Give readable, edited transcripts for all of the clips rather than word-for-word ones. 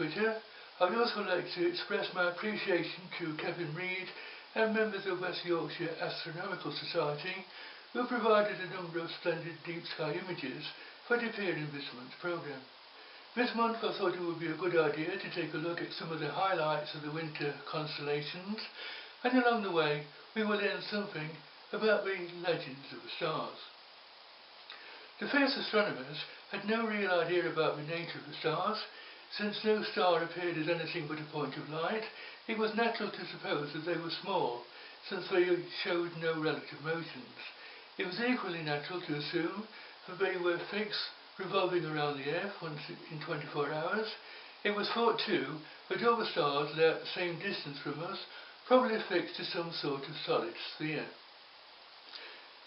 Twitter. I would also like to express my appreciation to Kevin Reid and members of West Yorkshire Astronomical Society who provided a number of splendid deep sky images for the appear in this month's programme. This month I thought it would be a good idea to take a look at some of the highlights of the winter constellations, and along the way we will learn something about the legends of the stars. The first astronomers had no real idea about the nature of the stars. Since no star appeared as anything but a point of light, it was natural to suppose that they were small, since they showed no relative motions. It was equally natural to assume that they were fixed, revolving around the Earth once in 24 hours. It was thought too that all the stars lay at the same distance from us, probably fixed to some sort of solid sphere.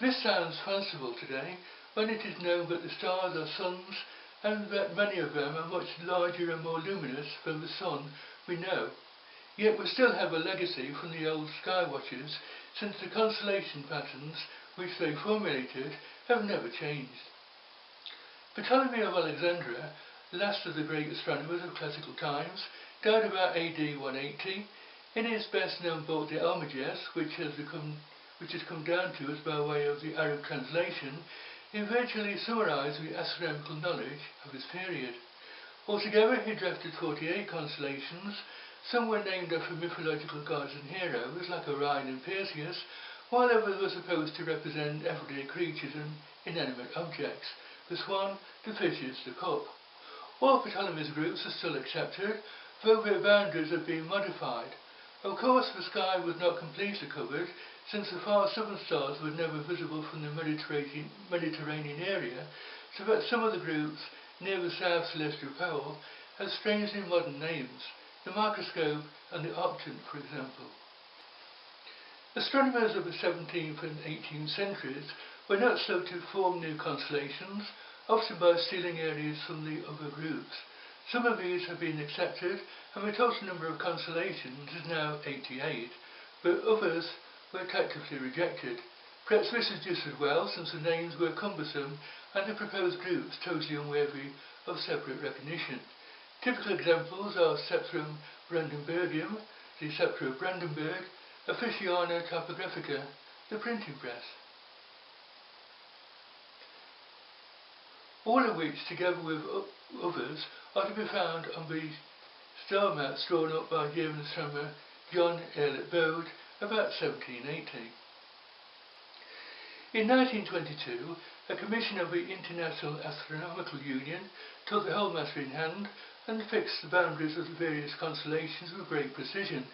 This sounds fanciful today, when it is known that the stars are suns and that many of them are much larger and more luminous than the sun we know. Yet we still have a legacy from the old sky watchers, since the constellation patterns which they formulated have never changed. Ptolemy of Alexandria, last of the great astronomers of classical times, died about AD 180. In his best known book, the Almagest, which has come down to us by way of the Arab translation, he virtually summarised the astronomical knowledge of his period. Altogether he drafted 48 constellations. Some were named after mythological gods and heroes like Orion and Perseus, while others were supposed to represent everyday creatures and inanimate objects: the swan, the fishes, the cup. All Ptolemy's groups are still accepted, though their boundaries have been modified. Of course the sky was not completely covered, since the far southern stars were never visible from the Mediterranean area, so that some of the groups near the south celestial pole have strangely modern names, the microscope and the octant, for example. Astronomers of the 17th and 18th centuries were not slow to form new constellations, often by stealing areas from the other groups. Some of these have been accepted, and the total number of constellations is now 88, but others were tactically rejected. Perhaps this is just as well, since the names were cumbersome and the proposed groups totally unworthy of separate recognition. Typical examples are Sceptrum Brandenburgium, the Sceptre of Brandenburg, Officiana Topographica, the printing press. All of which, together with others, are to be found on the star maps drawn up by German astronomer John Elliott Bode about 1780. In 1922, a commission of the International Astronomical Union took the whole matter in hand and fixed the boundaries of the various constellations with great precision.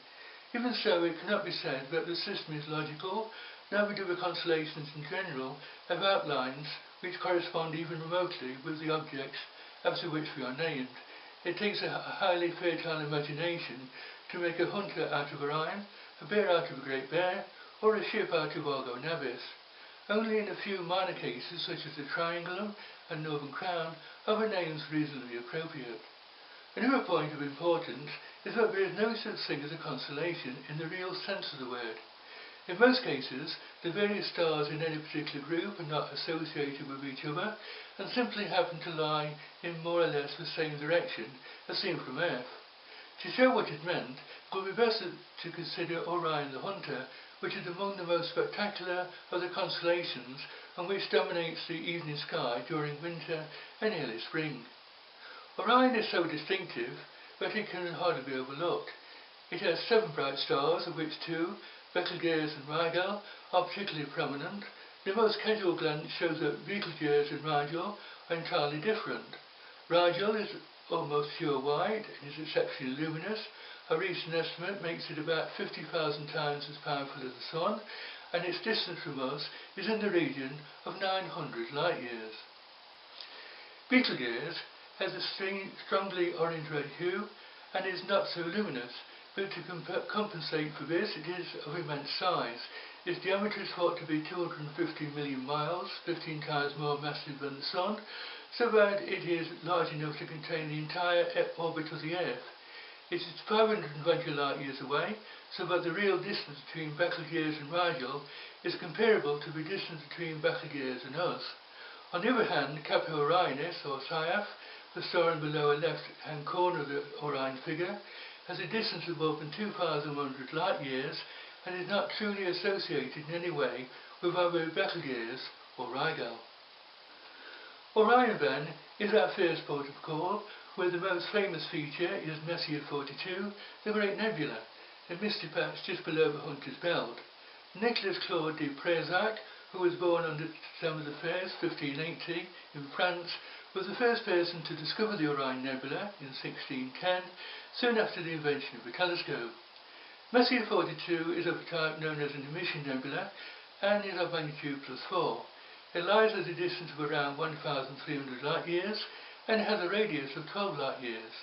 Even so, it cannot be said that the system is logical. Neither do the constellations in general have outlines which correspond even remotely with the objects after which they are named. It takes a highly fertile imagination to make a hunter out of Orion, a bear out of a great bear, or a ship out of Argo Navis. Only in a few minor cases, such as the Triangulum and Northern Crown, are the names reasonably appropriate. Another point of importance is that there is no such thing as a constellation in the real sense of the word. In most cases, the various stars in any particular group are not associated with each other and simply happen to lie in more or less the same direction as seen from Earth. To show what it meant, it would be best to consider Orion the Hunter, which is among the most spectacular of the constellations and which dominates the evening sky during winter and early spring. Orion is so distinctive that it can hardly be overlooked. It has 7 bright stars, of which 2, Betelgeuse and Rigel, are particularly prominent. The most casual glance shows that Betelgeuse and Rigel are entirely different. Rigel is almost pure white and is exceptionally luminous. A recent estimate makes it about 50,000 times as powerful as the Sun, and its distance from us is in the region of 900 light years. Betelgeuse has a strongly orange-red hue and is not so luminous, but to compensate for this, it is of immense size. Its diameter is thought to be 250 million miles, 15 times more massive than the Sun, so that it is large enough to contain the entire orbit of the Earth. It is 520 light years away, so that the real distance between Betelgeuse and Rigel is comparable to the distance between Betelgeuse and us. On the other hand, Kappa Orionis, or Syath, the star in the lower left-hand corner of the Orion figure, has a distance of more than 2,100 light years and is not truly associated in any way with other Betelgeuse or Rigel. Orion then is our first port of call, where the most famous feature is Messier 42, the Great Nebula, a misty patch just below the Hunter's Belt. Nicolas Claude de Présac, who was born on December 1st, 1580, in France, was the first person to discover the Orion Nebula in 1610, soon after the invention of the telescope. Messier 42 is of a type known as an emission nebula and is of magnitude +4. It lies at a distance of around 1,300 light years and has a radius of 12 light years.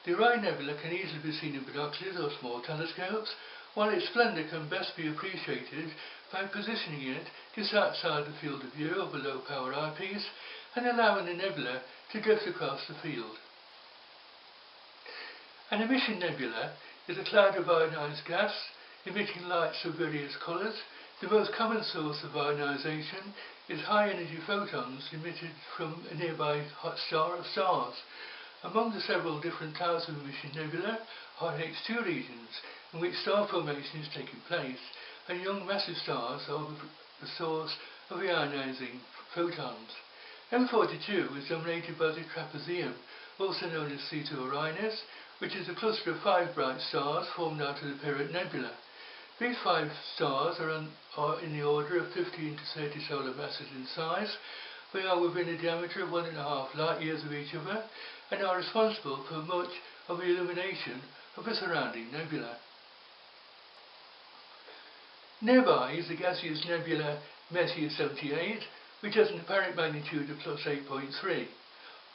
The Orion Nebula can easily be seen in binoculars or small telescopes, while its splendour can best be appreciated by positioning it just outside the field of view of a low-power eyepiece and allowing the nebula to drift across the field. An emission nebula is a cloud of ionised gas emitting lights of various colours. The most common source of ionisation is high-energy photons emitted from a nearby hot star of stars. Among the several different types of emission nebula are H2 regions, in which star formation is taking place, and young massive stars are the source of the ionising photons. M42 is dominated by the trapezium, also known as C2 Orionis, which is a cluster of 5 bright stars formed out of the Parent Nebula. These 5 stars are in the order of 15 to 30 solar masses in size. They are within a diameter of 1.5 light years of each other and are responsible for much of the illumination of the surrounding nebula. Nearby is the gaseous nebula Messier 78, which has an apparent magnitude of +8.3.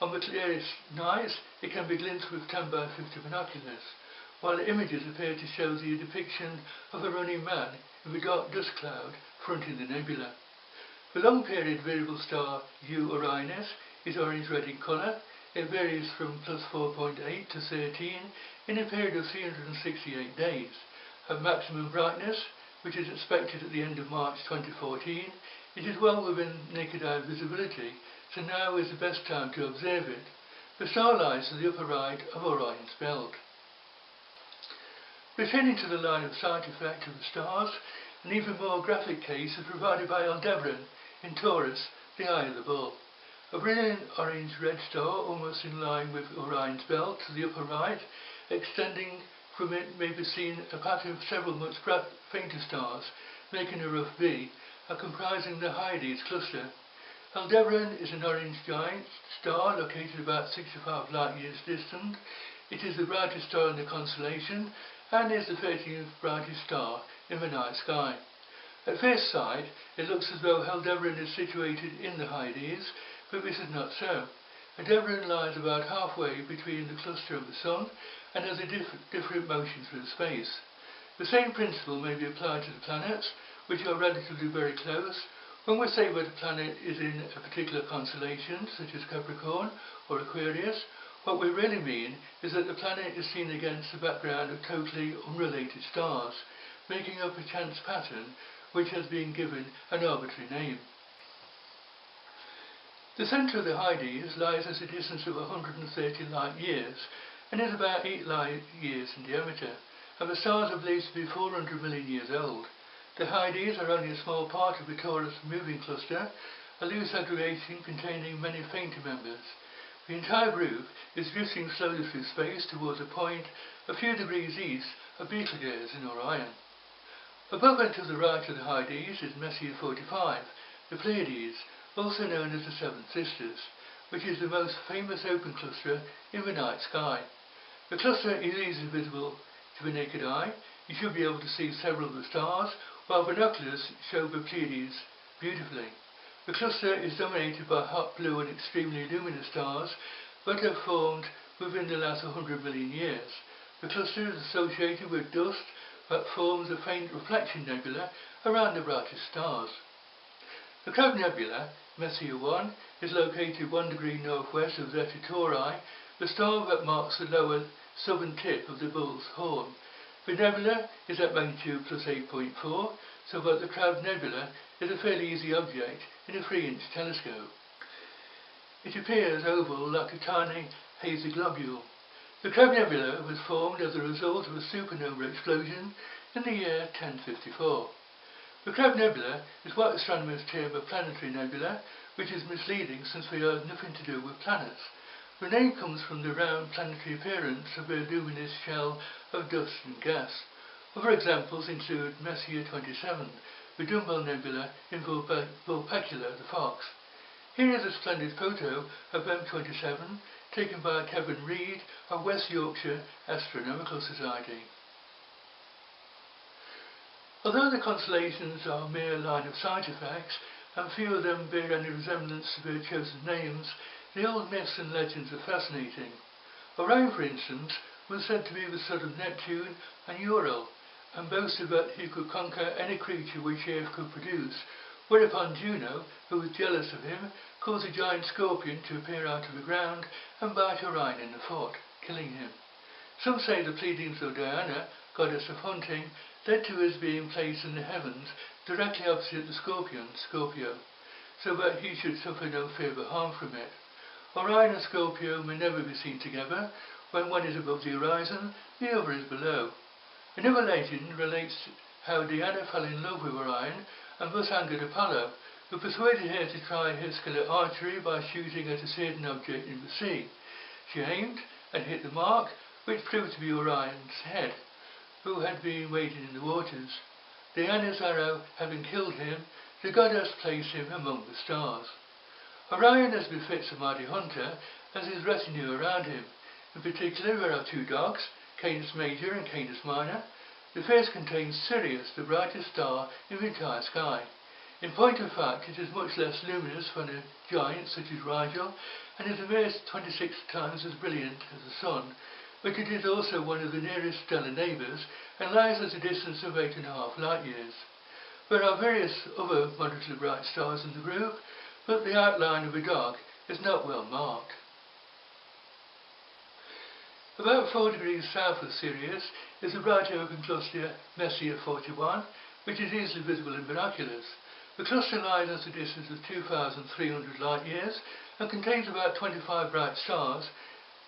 On the clearest nights, it can be glimpsed with 10 by 50 binoculars, while the images appear to show the depiction of a running man in the dark dust cloud fronting the nebula. The long-period variable star U Orionis is orange-red in colour. It varies from +4.8 to 13 in a period of 368 days. At maximum brightness, which is expected at the end of March 2014, it is well within naked eye visibility, so now is the best time to observe it. The star lies to the upper right of Orion's belt. Returning to the line of sight effect of the stars, an even more graphic case is provided by Aldebaran in Taurus, the Eye of the Bull. A brilliant orange-red star almost in line with Orion's belt to the upper right, extending from it may be seen a pattern of several much fainter stars, making a rough V, are comprising the Hyades cluster. Aldebaran is an orange giant star located about 65 light years distant. It is the brightest star in the constellation and is the 13th brightest star in the night sky. At first sight, it looks as though Aldebaran is situated in the Hyades, but this is not so. Aldebaran lies about halfway between the cluster of the Sun and has a different motion through space. The same principle may be applied to the planets, which are relatively very close. When we say that a planet is in a particular constellation, such as Capricorn or Aquarius, what we really mean is that the planet is seen against a background of totally unrelated stars, making up a chance pattern which has been given an arbitrary name. The centre of the Hyades lies at a distance of 130 light years and is about 8 light years in diameter, and the stars are believed to be 400 million years old. The Hyades are only a small part of the Taurus moving cluster, a loose aggregation containing many fainter members. The entire group is drifting slowly through space towards a point a few degrees east of Betelgeuse in Orion. Above and to the right of the Hyades is Messier 45, the Pleiades, also known as the Seven Sisters, which is the most famous open cluster in the night sky. The cluster is easily visible to the naked eye. You should be able to see several of the stars, while binoculars show the Pleiades beautifully. The cluster is dominated by hot blue and extremely luminous stars that have formed within the last 100 million years. The cluster is associated with dust that forms a faint reflection nebula around the brightest stars. The Crab Nebula, Messier 1, is located 1 degree northwest of Zeta Tauri, the star that marks the lower southern tip of the Bull's Horn. The nebula is at magnitude +8.4, so that the Crab Nebula is a fairly easy object in a 3-inch telescope. It appears oval like a tiny hazy globule. The Crab Nebula was formed as a result of a supernova explosion in the year 1054. The Crab Nebula is what astronomers term a planetary nebula, which is misleading since they have nothing to do with planets. The name comes from the round planetary appearance of their luminous shell of dust and gas. Other examples include Messier 27, the Dumbbell Nebula in Vulpecula, the Fox. Here is a splendid photo of M27 taken by Kevin Reed of West Yorkshire Astronomical Society. Although the constellations are mere line-of-sight effects, and few of them bear any resemblance to their chosen names, the old myths and legends are fascinating. Orion, for instance, was said to be the son of Neptune and Ural, and boasted that he could conquer any creature which Earth could produce, whereupon Juno, who was jealous of him, caused a giant scorpion to appear out of the ground and bite Orion in the foot, killing him. Some say the pleadings of Diana, goddess of hunting, led to his being placed in the heavens directly opposite the scorpion, Scorpio, so that he should suffer no further harm from it. Orion and Scorpio may never be seen together. When one is above the horizon, the other is below. Another legend relates how Diana fell in love with Orion and thus angered Apollo, who persuaded her to try her skill at archery by shooting at a certain object in the sea. She aimed and hit the mark, which proved to be Orion's head, who had been wading in the waters. Diana's arrow having killed him, the goddess placed him among the stars. Orion, as befits a mighty hunter, has his retinue around him. In particular, there are two dogs, Canis Major and Canis Minor. The first contains Sirius, the brightest star in the entire sky. In point of fact, it is much less luminous than a giant such as Rigel, and is a mere 26 times as brilliant as the Sun, but it is also one of the nearest stellar neighbours and lies at a distance of 8.5 light-years. There are various other moderately bright stars in the group, but the outline of the dog is not well marked. About 4 degrees south of Sirius is a bright open cluster Messier 41, which is easily visible in binoculars. The cluster lies at a distance of 2,300 light-years and contains about 25 bright stars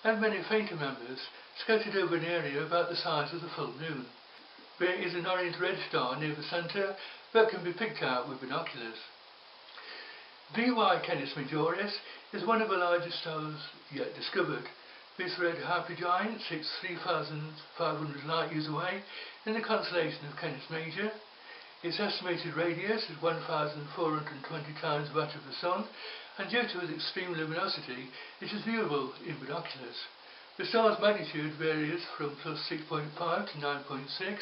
and many fainter members scattered over an area about the size of the full moon. There is an orange-red star near the centre that can be picked out with binoculars. VY Canis Majoris is one of the largest stars yet discovered. This red hypergiant sits 3,500 light-years away in the constellation of Canis Major. Its estimated radius is 1,420 times that of the Sun, and due to its extreme luminosity, it is viewable in binoculars. The star's magnitude varies from plus 6.5 to 9.6,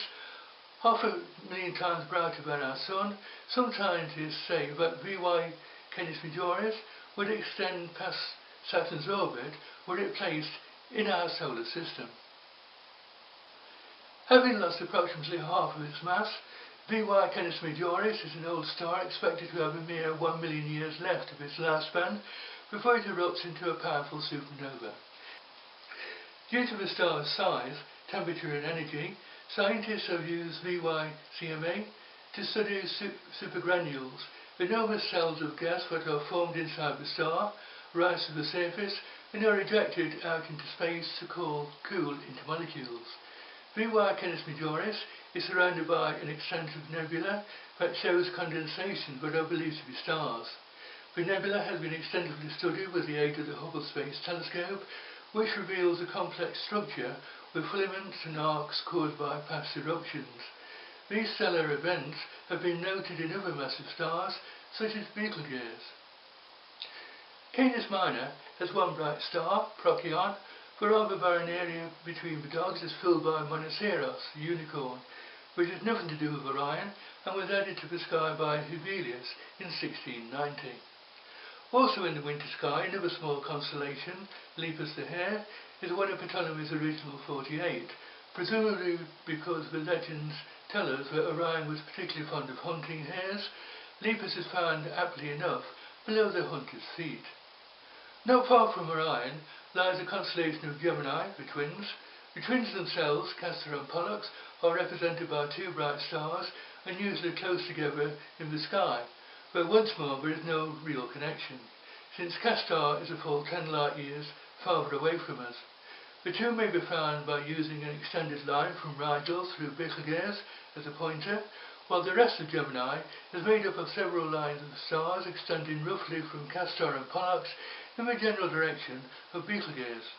half a million times brighter than our Sun. Some scientists say that VY Canis Majoris would extend past Saturn's orbit were it placed in our solar system. Having lost approximately half of its mass, VY Canis Majoris is an old star expected to have a mere 1 million years left of its lifespan before it erupts into a powerful supernova. Due to the star's size, temperature and energy, scientists have used VY-CMA to study supergranules, enormous cells of gas that are formed inside the star, rise to the surface, and are ejected out into space to cool into molecules. VY Canis Majoris is surrounded by an extensive nebula that shows condensations that are believed to be stars. The nebula has been extensively studied with the aid of the Hubble Space Telescope, which reveals a complex structure with filaments and arcs caused by past eruptions. These stellar events have been noted in other massive stars, such as Betelgeuse. Canis Minor has one bright star, Procyon. The rather barren area between the dogs is filled by Monoceros, the unicorn, which has nothing to do with Orion and was added to the sky by Hevelius in 1690. Also in the winter sky, another small constellation, Lepus the Hare, is one of Ptolemy's original 48, presumably because the legends tell us that Orion was particularly fond of hunting hares. Lepus is found, aptly enough, below the hunter's feet. Not far from Orion lies the constellation of Gemini, the twins. The twins themselves, Castor and Pollux, are represented by two bright stars and usually close together in the sky, but once more there is no real connection, since Castor is a full 10 light-years farther away from us. The two may be found by using an extended line from Rigel through Betelgeuse as a pointer, while the rest of Gemini is made up of several lines of stars extending roughly from Castor and Pollux in the general direction of Betelgeuse.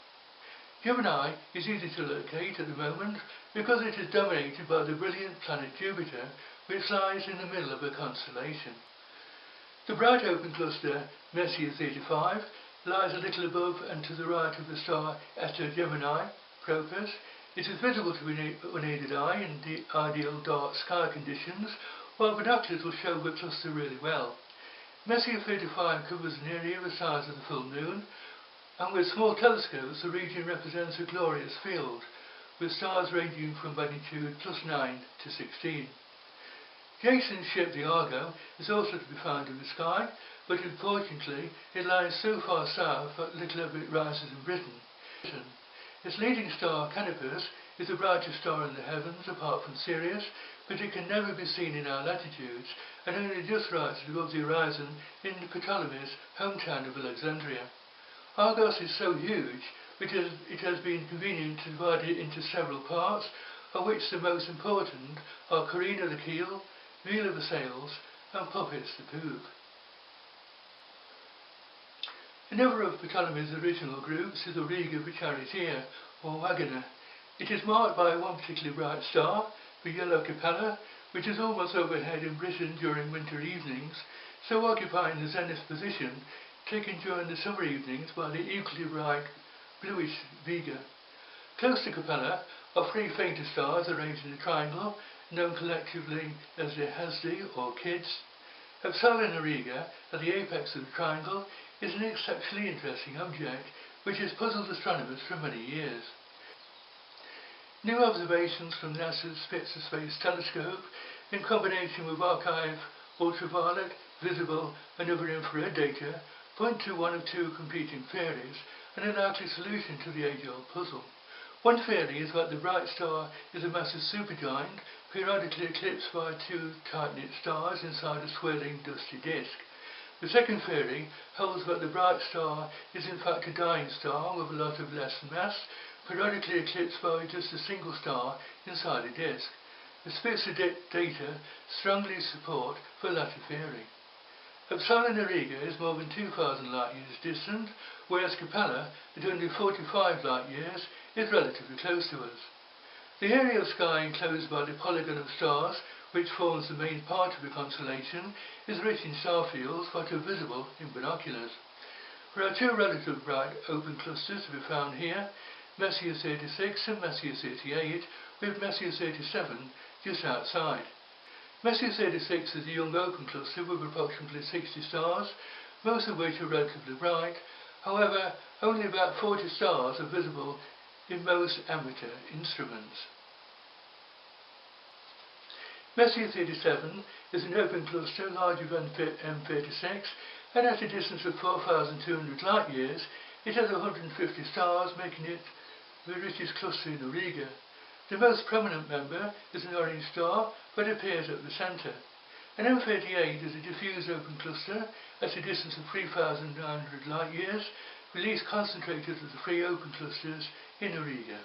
Gemini is easy to locate at the moment because it is dominated by the brilliant planet Jupiter, which lies in the middle of a constellation. The bright open cluster Messier 35 lies a little above and to the right of the star Eta Gemini, Propus. It is visible to the unaided eye in the ideal dark sky conditions, while binoculars will show the cluster really well. Messier 35 covers an area the size of the full moon, and with small telescopes the region represents a glorious field, with stars ranging from magnitude +9 to 16. Jason's ship the Argo is also to be found in the sky, but unfortunately it lies so far south that little of it rises in Britain. Its leading star, Canopus, is the brightest star in the heavens apart from Sirius, but it can never be seen in our latitudes and only just rises above the horizon in Ptolemy's hometown of Alexandria. Argos is so huge that it has been convenient to divide it into several parts, of which the most important are Carina the keel, Vela the sails, and Puppis the poop. Another of Ptolemy's original groups is Auriga the charioteer, or wagoner. It is marked by one particularly bright star, the yellow Capella, which is almost overhead in Britain during winter evenings, so occupying the zenith position, taken during the summer evenings by the equally bright bluish Vega. Close to Capella are three fainter stars arranged in a triangle, known collectively as the Hasdi or Kids. Epsilon Auriga, at the apex of the triangle, is an exceptionally interesting object which has puzzled astronomers for many years. New observations from NASA's Spitzer Space Telescope, in combination with archive ultraviolet, visible and other infrared data, point to one of two competing theories and a likely solution to the age-old puzzle. One theory is that the bright star is a massive supergiant, periodically eclipsed by two tight-knit stars inside a swirling dusty disk. The second theory holds that the bright star is in fact a dying star with a lot of less mass, periodically eclipsed by just a single star inside a disk. The Spitzer data strongly support the latter theory. Epsilon Auriga is more than 2,000 light-years distant, whereas Capella, at only 45 light-years, is relatively close to us. The area of sky enclosed by the polygon of stars, which forms the main part of the constellation, is rich in star fields that are visible in binoculars. There are two relatively bright open clusters to be found here, Messier 36 and Messier 38, with Messier 37 just outside. Messier 36 is a young open cluster with approximately 60 stars, most of which are relatively bright. However, only about 40 stars are visible in most amateur instruments. Messier 37 is an open cluster larger than M36, and at a distance of 4,200 light-years, it has 150 stars, making it the richest cluster in Auriga. The most prominent member is an orange star that appears at the centre. An M38 is a diffuse open cluster at a distance of 3,900 light-years, the least concentrated of the three open clusters in Auriga.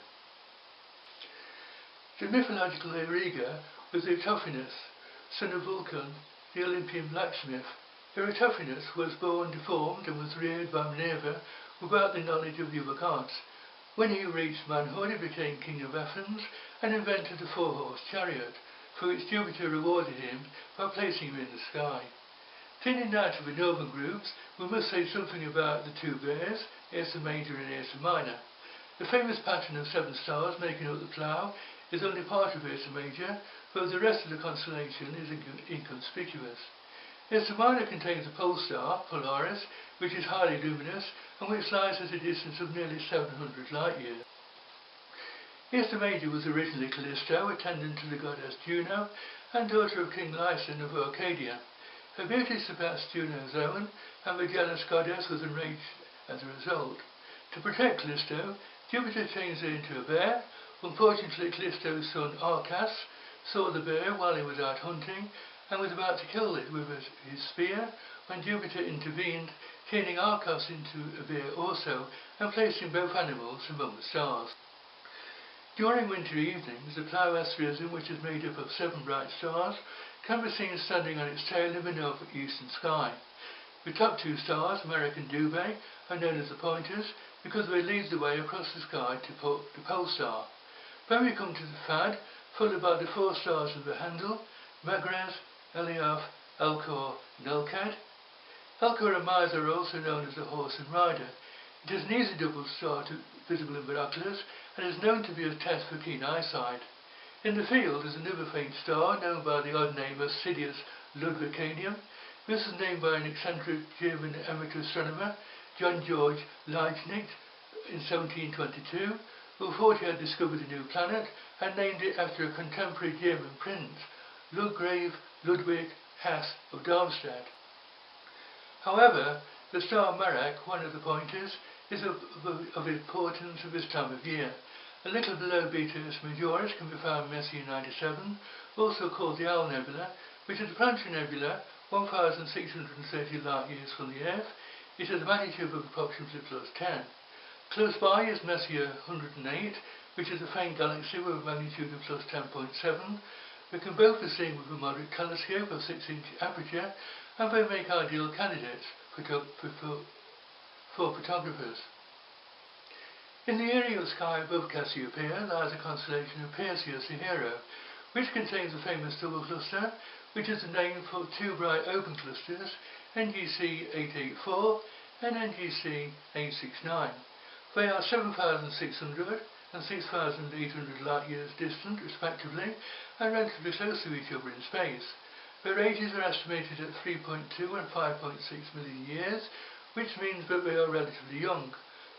The mythological Auriga was Eratosthenes, son of Vulcan, the Olympian blacksmith. Eratosthenes was born deformed and was reared by Minerva without the knowledge of the other gods. When he reached manhood, he became king of Athens and invented a four-horse chariot, for which Jupiter rewarded him by placing him in the sky. Turning now to the northern groups, we must say something about the two bears, Ursa Major and Ursa Minor. The famous pattern of 7 stars making up the Plough is only part of Ursa Major, though the rest of the constellation is inconspicuous. Ursa Minor contains a pole star, Polaris, which is highly luminous and which lies at a distance of nearly 700 light-years. Ursa Major was originally Callisto, attendant to the goddess Juno, and daughter of King Lyson of Arcadia. Her beauty surpassed Juno's own, and the jealous goddess was enraged as a result. To protect Callisto, Jupiter changed her into a bear. Unfortunately, Callisto's son Arcas saw the bear while he was out hunting and was about to kill it with his spear when Jupiter intervened, chaining Arcos into a bear also and placing both animals among the stars. During winter evenings, the Plough asterism, which is made up of 7 bright stars, can be seen standing on its tail in the northeastern sky. The top 2 stars, Merak and Dubhe, are known as the pointers because they lead the way across the sky to the pole star. Then we come to the Fad, followed by the 4 stars of the handle, Megrez, Eliaf, Alcor and Elkad. Alcor and Mars are also known as the Horse and Rider. It is an easy double star visible in binoculars and is known to be a test for keen eyesight. In the field is another faint star known by the odd name of Sidious Ludwiganium. This is named by an eccentric German amateur astronomer, John Georg Leibniz, in 1722, who thought he had discovered a new planet and named it after a contemporary German prince, Landgrave Ludwig Hass of Darmstadt. However, the star Merak, one of the pointers, is of importance at this time of year. A little below Beta Majoris can be found Messier 97, also called the Owl Nebula, which is a planetary nebula 1,630 light-years from the Earth. It has a magnitude of approximately +10. Close by is Messier 108, which is a faint galaxy with a magnitude of +10.7. They can both be seen with a moderate telescope of 6-inch aperture, and they make ideal candidates for photographers. In the aerial sky above Cassiopeia lies a constellation of Perseus the Hero, which contains a famous double cluster, which is the name for 2 bright open clusters, NGC 884 and NGC 869. They are 7,600 and 6,800 light-years distant, respectively, and relatively close to each other in space. Their ages are estimated at 3.2 and 5.6 million years, which means that they are relatively young.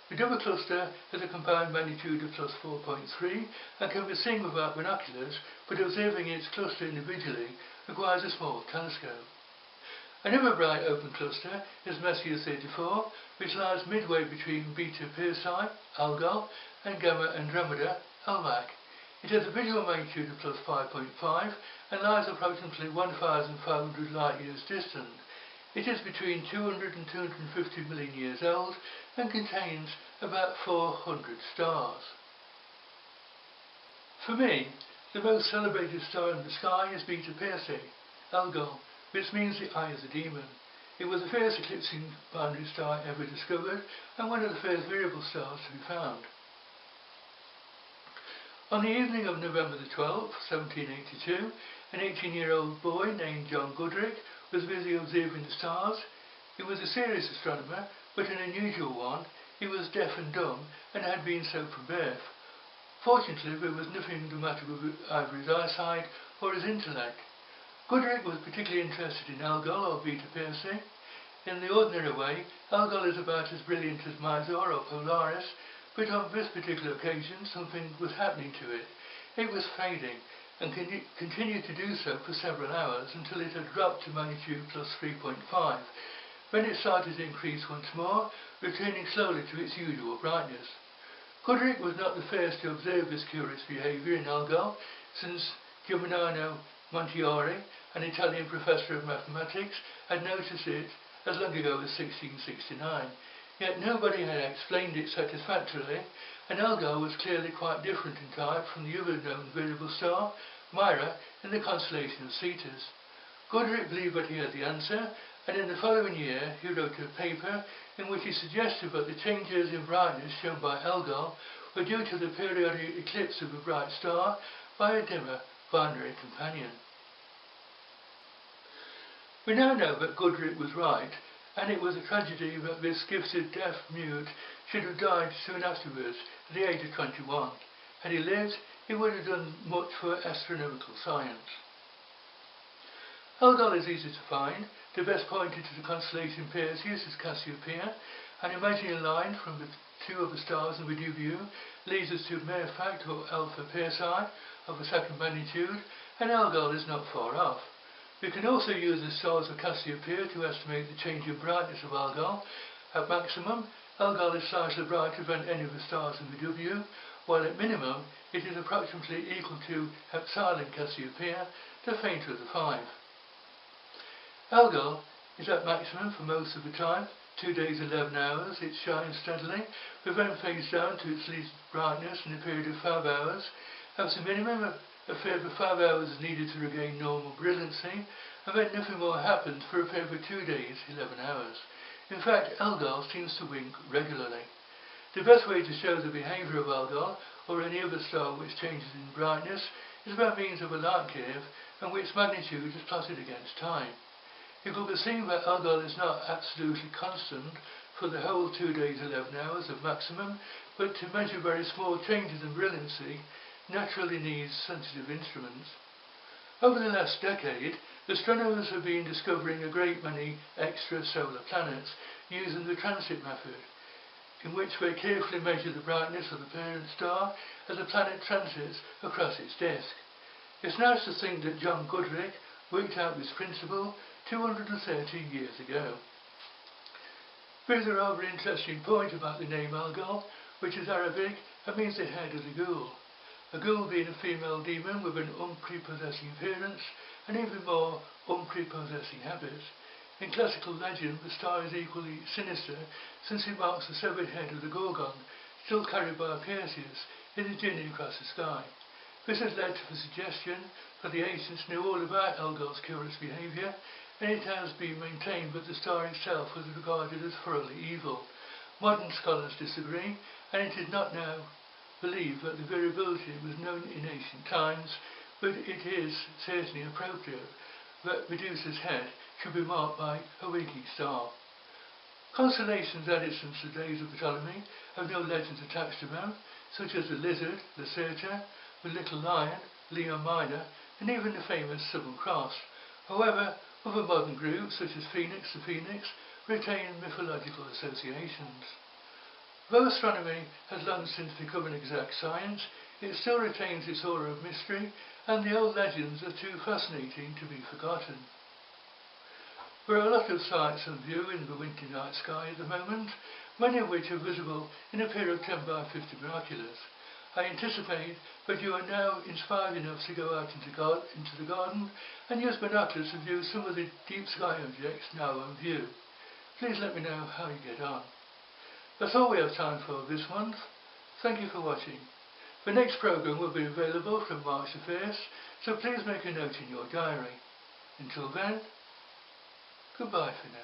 The double cluster has a combined magnitude of +4.3 and can be seen without binoculars, but observing its cluster individually requires a small telescope. Another bright open cluster is Messier 34, which lies midway between Beta Persei, Algol, and Gamma Andromeda, Almag. It has a visual magnitude of +5.5 and lies approximately 1,500 light-years distant. It is between 200 and 250 million years old and contains about 400 stars. For me, the most celebrated star in the sky is Beta Persei, Algol, which means the eye of the demon. It was the first eclipsing binary star ever discovered and one of the first variable stars to be found. On the evening of November the 12th, 1782, an 18-year-old boy named John Goodricke was busy observing the stars. He was a serious astronomer, but an unusual one. He was deaf and dumb and had been so from birth. Fortunately, there was nothing the matter with either his eyesight or his intellect. Goodricke was particularly interested in Algol or Beta Persei. In the ordinary way, Algol is about as brilliant as Mizor or Polaris, but on this particular occasion something was happening to it. It was fading, and continued to do so for several hours until it had dropped to magnitude +3.5. Then it started to increase once more, returning slowly to its usual brightness. Goodricke was not the first to observe this curious behaviour in Algol, since Giuliano Montiori, an Italian professor of mathematics, had noticed it as long ago as 1669. Yet nobody had explained it satisfactorily, and Algol was clearly quite different in type from the other known variable star, Mira, in the constellation of Cetus. Goodricke believed that he had the answer, and in the following year he wrote a paper in which he suggested that the changes in brightness shown by Algol were due to the periodic eclipse of a bright star by a dimmer binary companion. We now know that Goodricke was right, and it was a tragedy that this gifted deaf mute should have died soon afterwards, at the age of 21. Had he lived, he would have done much for astronomical science. Algol is easy to find. The best pointer to the constellation Perseus is Cassiopeia. An imaginary line from the 2 of the stars in the view leads us to Merfact or Alpha Persei of the 2nd magnitude, and Algol is not far off. We can also use the stars of Cassiopeia to estimate the change in brightness of Algol. At maximum, Algol is slightly brighter than any of the stars in the W, while at minimum it is approximately equal to Epsilon Cassiopeia, the fainter of the 5. Algol is at maximum for most of the time, 2 days 11 hours. It shines steadily, but then fades down to its least brightness in a period of 5 hours. As a minimum, a further 5 hours is needed to regain normal brilliancy, and then nothing more happens for a further 2 days 11 hours. In fact, Algol seems to wink regularly. The best way to show the behaviour of Algol, or any other star which changes in brightness, is by means of a light curve, and which magnitude is plotted against time. It will be seen that Algol is not absolutely constant for the whole 2 days 11 hours of maximum, but to measure very small changes in brilliancy naturally needs sensitive instruments. Over the last decade, astronomers have been discovering a great many extrasolar planets using the transit method, in which they carefully measure the brightness of the parent star as the planet transits across its disk. It's nice to think that John Goodrick worked out this principle 230 years ago. There's a rather interesting point about the name Algol, which is Arabic and means the head of the ghoul. A ghoul being a female demon with an unprepossessing appearance and even more unprepossessing habits. In classical legend, the star is equally sinister since it marks the severed head of the Gorgon, still carried by Perseus in his journey across the sky. This has led to the suggestion that the ancients knew all about Algol's curious behaviour, and it has been maintained that the star itself was regarded as thoroughly evil. Modern scholars disagree, and it is not now believed that the variability was known in ancient times, but it is certainly appropriate that Medusa's head should be marked by a winking star. Constellations added since the days of Ptolemy have no legends attached to them, such as the Lizard, Lacerta, the Little Lion, Leo Minor, and even the famous Southern Cross. However, other modern groups, such as Phoenix, the Phoenix, retain mythological associations. Though astronomy has long since become an exact science, it still retains its aura of mystery, and the old legends are too fascinating to be forgotten. There are a lot of sights on view in the wintry night sky at the moment, many of which are visible in a pair of 10 by 50 binoculars. I anticipate that you are now inspired enough to go out into the garden and use binoculars to view some of the deep sky objects now on view. Please let me know how you get on. That's all we have time for this month. Thank you for watching. The next programme will be available from March the 1st, so please make a note in your diary. Until then, goodbye for now.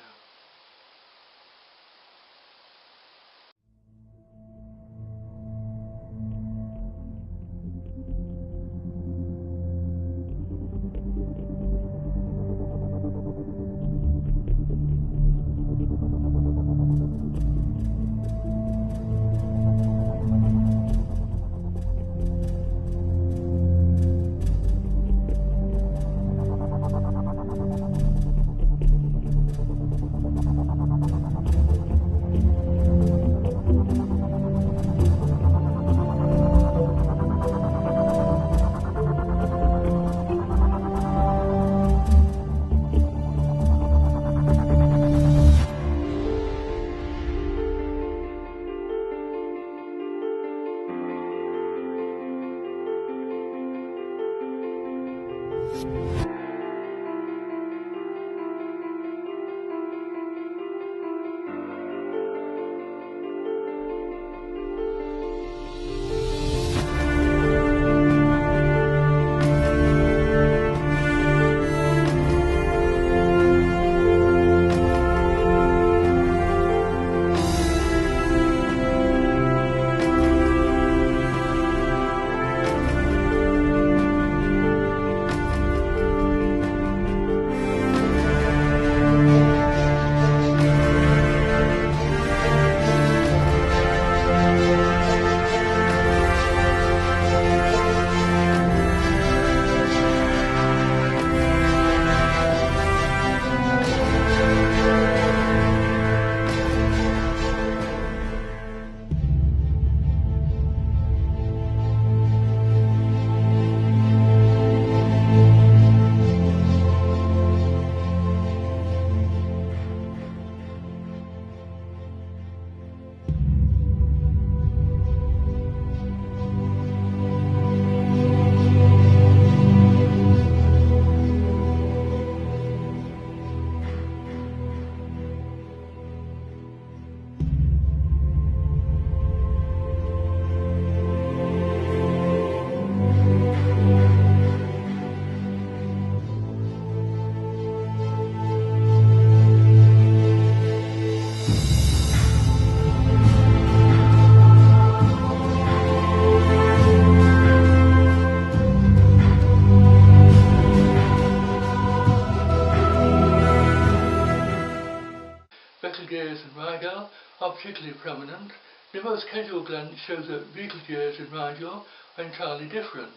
Betelgeuse and Rigel are particularly prominent. The most casual glance shows that Betelgeuse and Rigel are entirely different.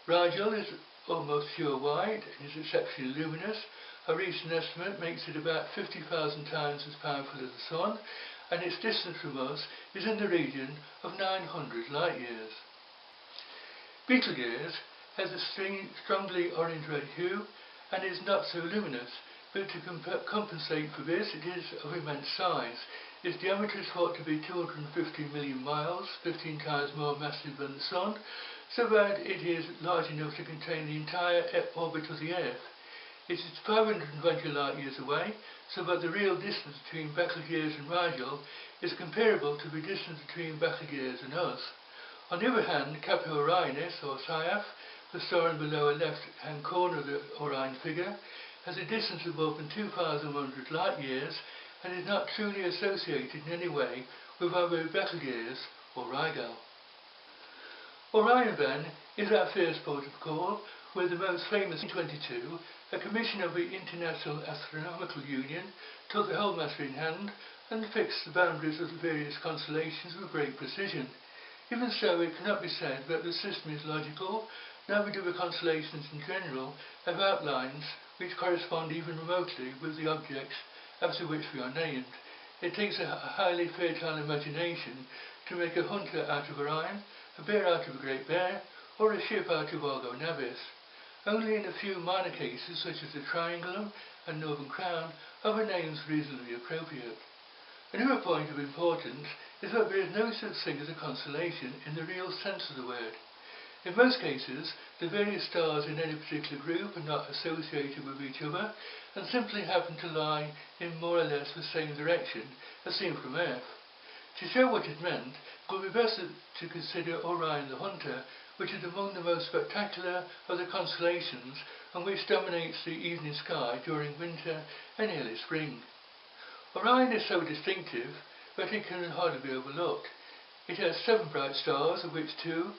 Rigel is almost pure white and is exceptionally luminous. A recent estimate makes it about 50,000 times as powerful as the Sun, and its distance from us is in the region of 900 light years. Betelgeuse has a strongly orange-red hue and is not so luminous, but to compensate for this, it is of immense size. Its diameter is thought to be 250 million miles, 15 times more massive than the Sun, so that it is large enough to contain the entire orbit of the Earth. It is 520 light years away, so that the real distance between Betelgeuse and Rigel is comparable to the distance between Betelgeuse and us. On the other hand, Kappa Orionis, or Sciath, the star in the lower left-hand corner of the Orion figure, has a distance of more than 2,100 light years and is not truly associated in any way with either Betelgeuse or Rigel. Orion, then, is our first port of call, where the most famous in 1922, a commission of the International Astronomical Union took the whole matter in hand and fixed the boundaries of the various constellations with great precision. Even so, it cannot be said that the system is logical, neither do the constellations in general have outlines which correspond even remotely with the objects after which we are named. It takes a highly fertile imagination to make a hunter out of Orion, a bear out of a great bear, or a ship out of Argo Navis. Only in a few minor cases, such as the Triangulum and Northern Crown, are the names reasonably appropriate. Another point of importance is that there is no such thing as a constellation in the real sense of the word. In most cases, the various stars in any particular group are not associated with each other and simply happen to lie in more or less the same direction as seen from Earth. To show what it meant, it would be best to consider Orion the Hunter, which is among the most spectacular of the constellations and which dominates the evening sky during winter and early spring. Orion is so distinctive that it can hardly be overlooked. It has 7 bright stars, of which 2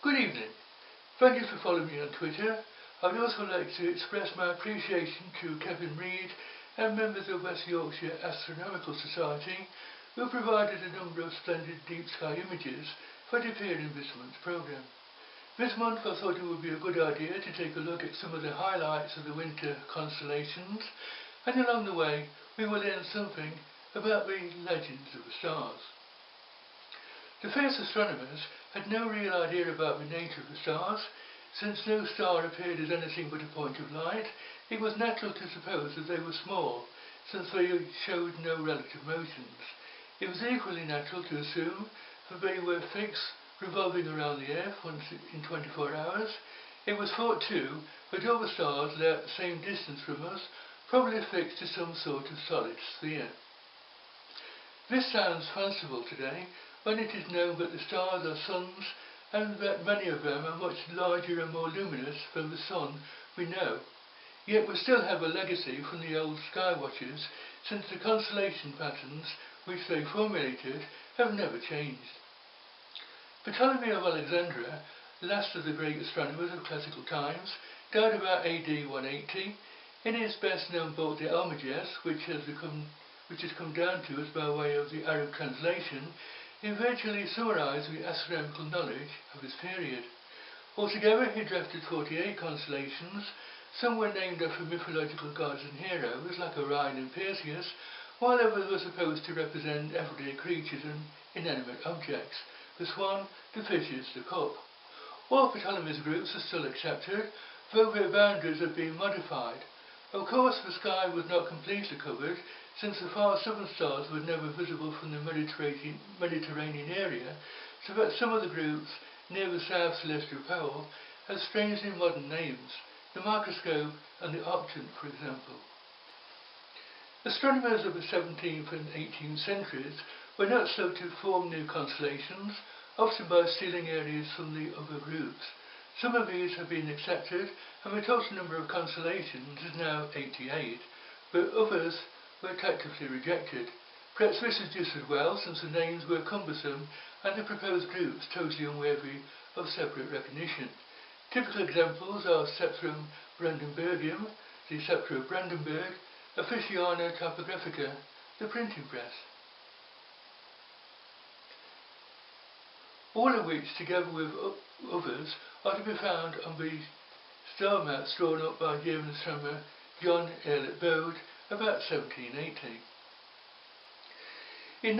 Good evening. Thank you for following me on Twitter. I would also like to express my appreciation to Kevin Reid and members of West Yorkshire Astronomical Society who provided a number of splendid deep sky images that appeared in this month's programme. This month I thought it would be a good idea to take a look at some of the highlights of the winter constellations, and along the way we will learn something about the legends of the stars. The first astronomers had no real idea about the nature of the stars. Since no star appeared as anything but a point of light, it was natural to suppose that they were small, since they showed no relative motions. It was equally natural to assume that they were fixed, revolving around the Earth once in 24 hours. It was thought too that all the stars lay at the same distance from us, probably fixed to some sort of solid sphere. This sounds fanciful today, when it is known that the stars are suns and that many of them are much larger and more luminous than the Sun we know. Yet we still have a legacy from the old sky watchers, since the constellation patterns which they formulated have never changed. Ptolemy of Alexandria, last of the great astronomers of classical times, died about AD 180. In his best known book, the Almagest, which has come down to us by way of the Arab translation, he virtually summarised the astronomical knowledge of his period. Altogether he drafted 48 constellations. Some were named after mythological gods and heroes like Orion and Perseus, while others were supposed to represent everyday creatures and inanimate objects: the swan, the fishes, the cup. All Ptolemy's groups are still accepted, though their boundaries have been modified. Of course the sky was not completely covered, since the far southern stars were never visible from the Mediterranean area, so that some of the groups near the South Celestial Pole have strangely modern names, the microscope and the octant, for example. Astronomers of the 17th and 18th centuries were not slow to form new constellations, often by stealing areas from the other groups. Some of these have been accepted, and the total number of constellations is now 88, but others were tactically rejected. Perhaps this is just as well, since the names were cumbersome and the proposed groups totally unworthy of separate recognition. Typical examples are Sceptrum brandenburgium, the Scepter of Brandenburg, Officiana Typographica, the printing press. All of which, together with others, are to be found on the star maps drawn up by German astronomer John Elliott Bode about 1780. In